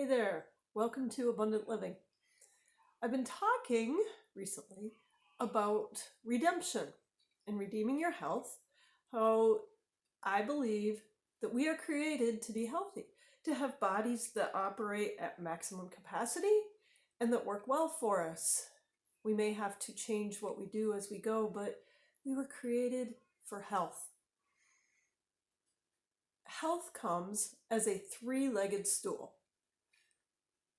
Hey there, welcome to Abundant Living. I've been talking recently about redemption and redeeming your health, how I believe that we are created to be healthy, to have bodies that operate at maximum capacity and that work well for us. We may have to change what we do as we go, but we were created for health. Health comes as a three-legged stool.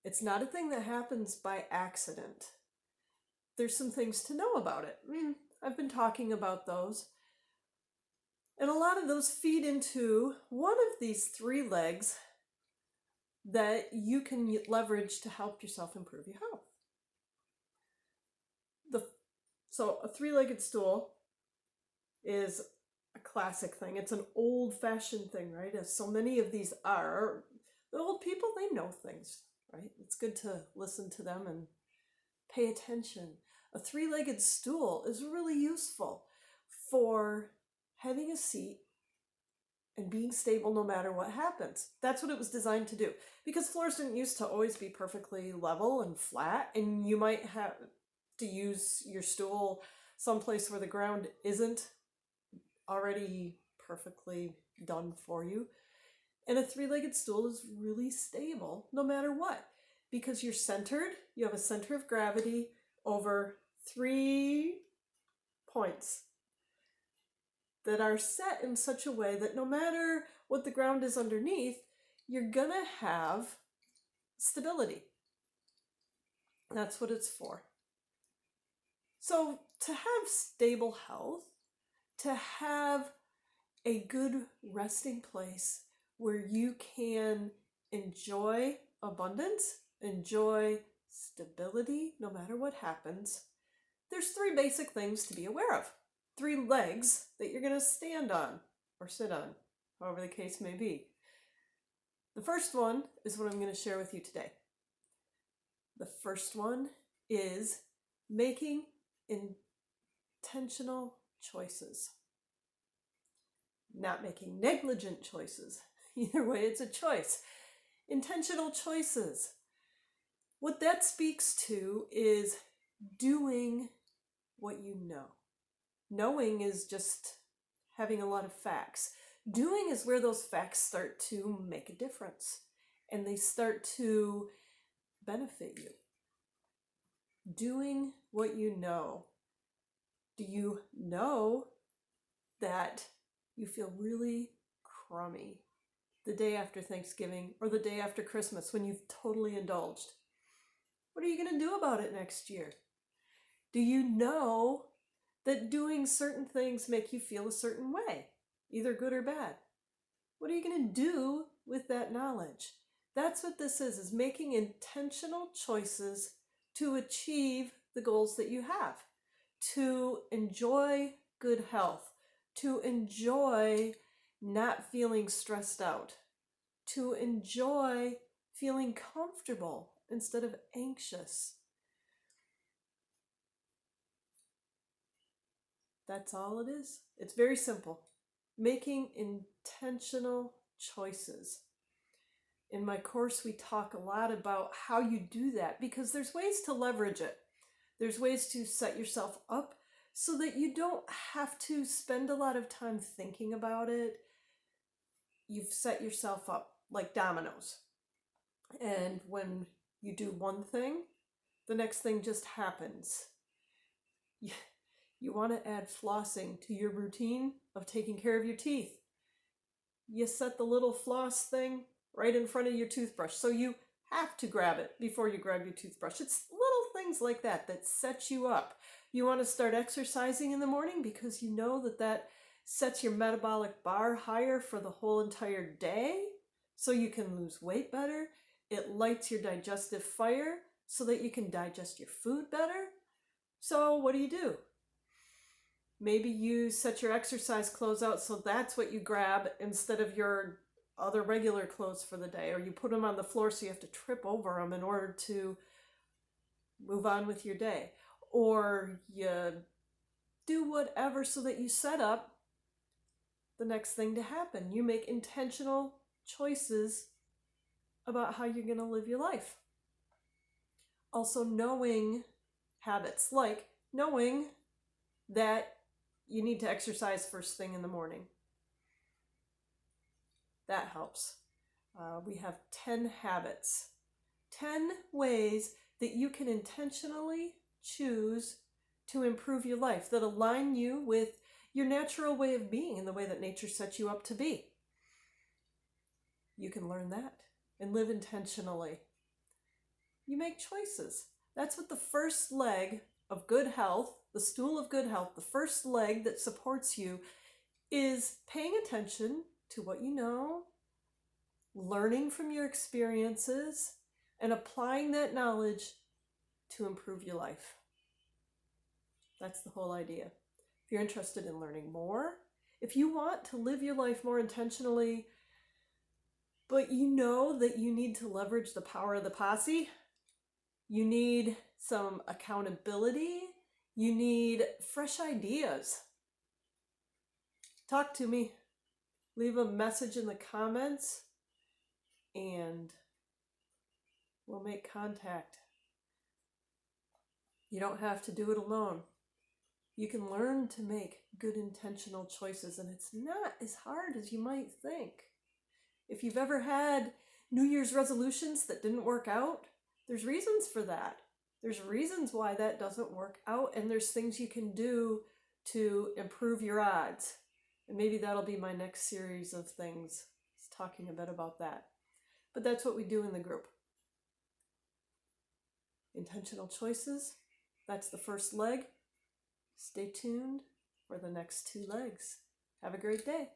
It's not a thing that happens by accident. There's some things to know about it. I've been talking about those. And a lot of those feed into one of these three legs that you can leverage to help yourself improve your health. So a three-legged stool is a classic thing. It's an old-fashioned thing, right? As so many of these are. The old people, they know things, right? It's good to listen to them and pay attention. A three-legged stool is really useful for having a seat and being stable no matter what happens. That's what it was designed to do. Because floors didn't used to always be perfectly level and flat, and you might have to use your stool someplace where the ground isn't already perfectly done for you. And a three-legged stool is really stable no matter what, because you're centered, you have a center of gravity over 3 points that are set in such a way that no matter what the ground is underneath, you're gonna have stability. That's what it's for. So to have stable health, to have a good resting place where you can enjoy abundance, enjoy stability, no matter what happens, there's 3 basic things to be aware of. 3 legs that you're going to stand on or sit on, however the case may be. The first one is what I'm going to share with you today. The first one is making intentional choices. Not making negligent choices. Either way, it's a choice. Intentional choices. What that speaks to is doing what you know. Knowing is just having a lot of facts. Doing is where those facts start to make a difference and they start to benefit you. Doing what you know. Do you know that you feel really crummy the day after Thanksgiving or the day after Christmas when you've totally indulged? What are you going to do about it next year? Do you know that doing certain things make you feel a certain way, either good or bad? What are you going to do with that knowledge? That's what this is making intentional choices to achieve the goals that you have, to enjoy good health, to enjoy not feeling stressed out, to enjoy feeling comfortable instead of anxious. That's all it is. It's very simple. Making intentional choices. In my course, we talk a lot about how you do that because there's ways to leverage it. There's ways to set yourself up so that you don't have to spend a lot of time thinking about it. You've set yourself up like dominoes. And when you do one thing, the next thing just happens. You want to add flossing to your routine of taking care of your teeth. You set the little floss thing right in front of your toothbrush, so you have to grab it before you grab your toothbrush. It's little things like that that set you up. You want to start exercising in the morning because you know that sets your metabolic bar higher for the whole entire day, so you can lose weight better. It lights your digestive fire so that you can digest your food better. So what do? Maybe you set your exercise clothes out so that's what you grab instead of your other regular clothes for the day, or you put them on the floor so you have to trip over them in order to move on with your day, or you do whatever so that you set up the next thing to happen. You make intentional choices about how you're going to live your life. Also, knowing habits, like knowing that you need to exercise first thing in the morning. That helps. We have 10 habits, 10 ways that you can intentionally choose to improve your life that align you with your natural way of being and the way that nature sets you up to be. You can learn that and live intentionally. You make choices. That's what the first leg of good health, the stool of good health, the first leg that supports you, is paying attention to what you know, learning from your experiences, and applying that knowledge to improve your life. That's the whole idea. If you're interested in learning more, if you want to live your life more intentionally, but you know that you need to leverage the power of the posse, you need some accountability, you need fresh ideas, talk to me. Leave a message in the comments and we'll make contact. You don't have to do it alone. You can learn to make good intentional choices, and it's not as hard as you might think. If you've ever had New Year's resolutions that didn't work out, there's reasons for that. There's reasons why that doesn't work out, and there's things you can do to improve your odds. And maybe that'll be my next series of things, talking a bit about that. But that's what we do in the group. Intentional choices, that's the first leg. Stay tuned for the next 2 legs. Have a great day.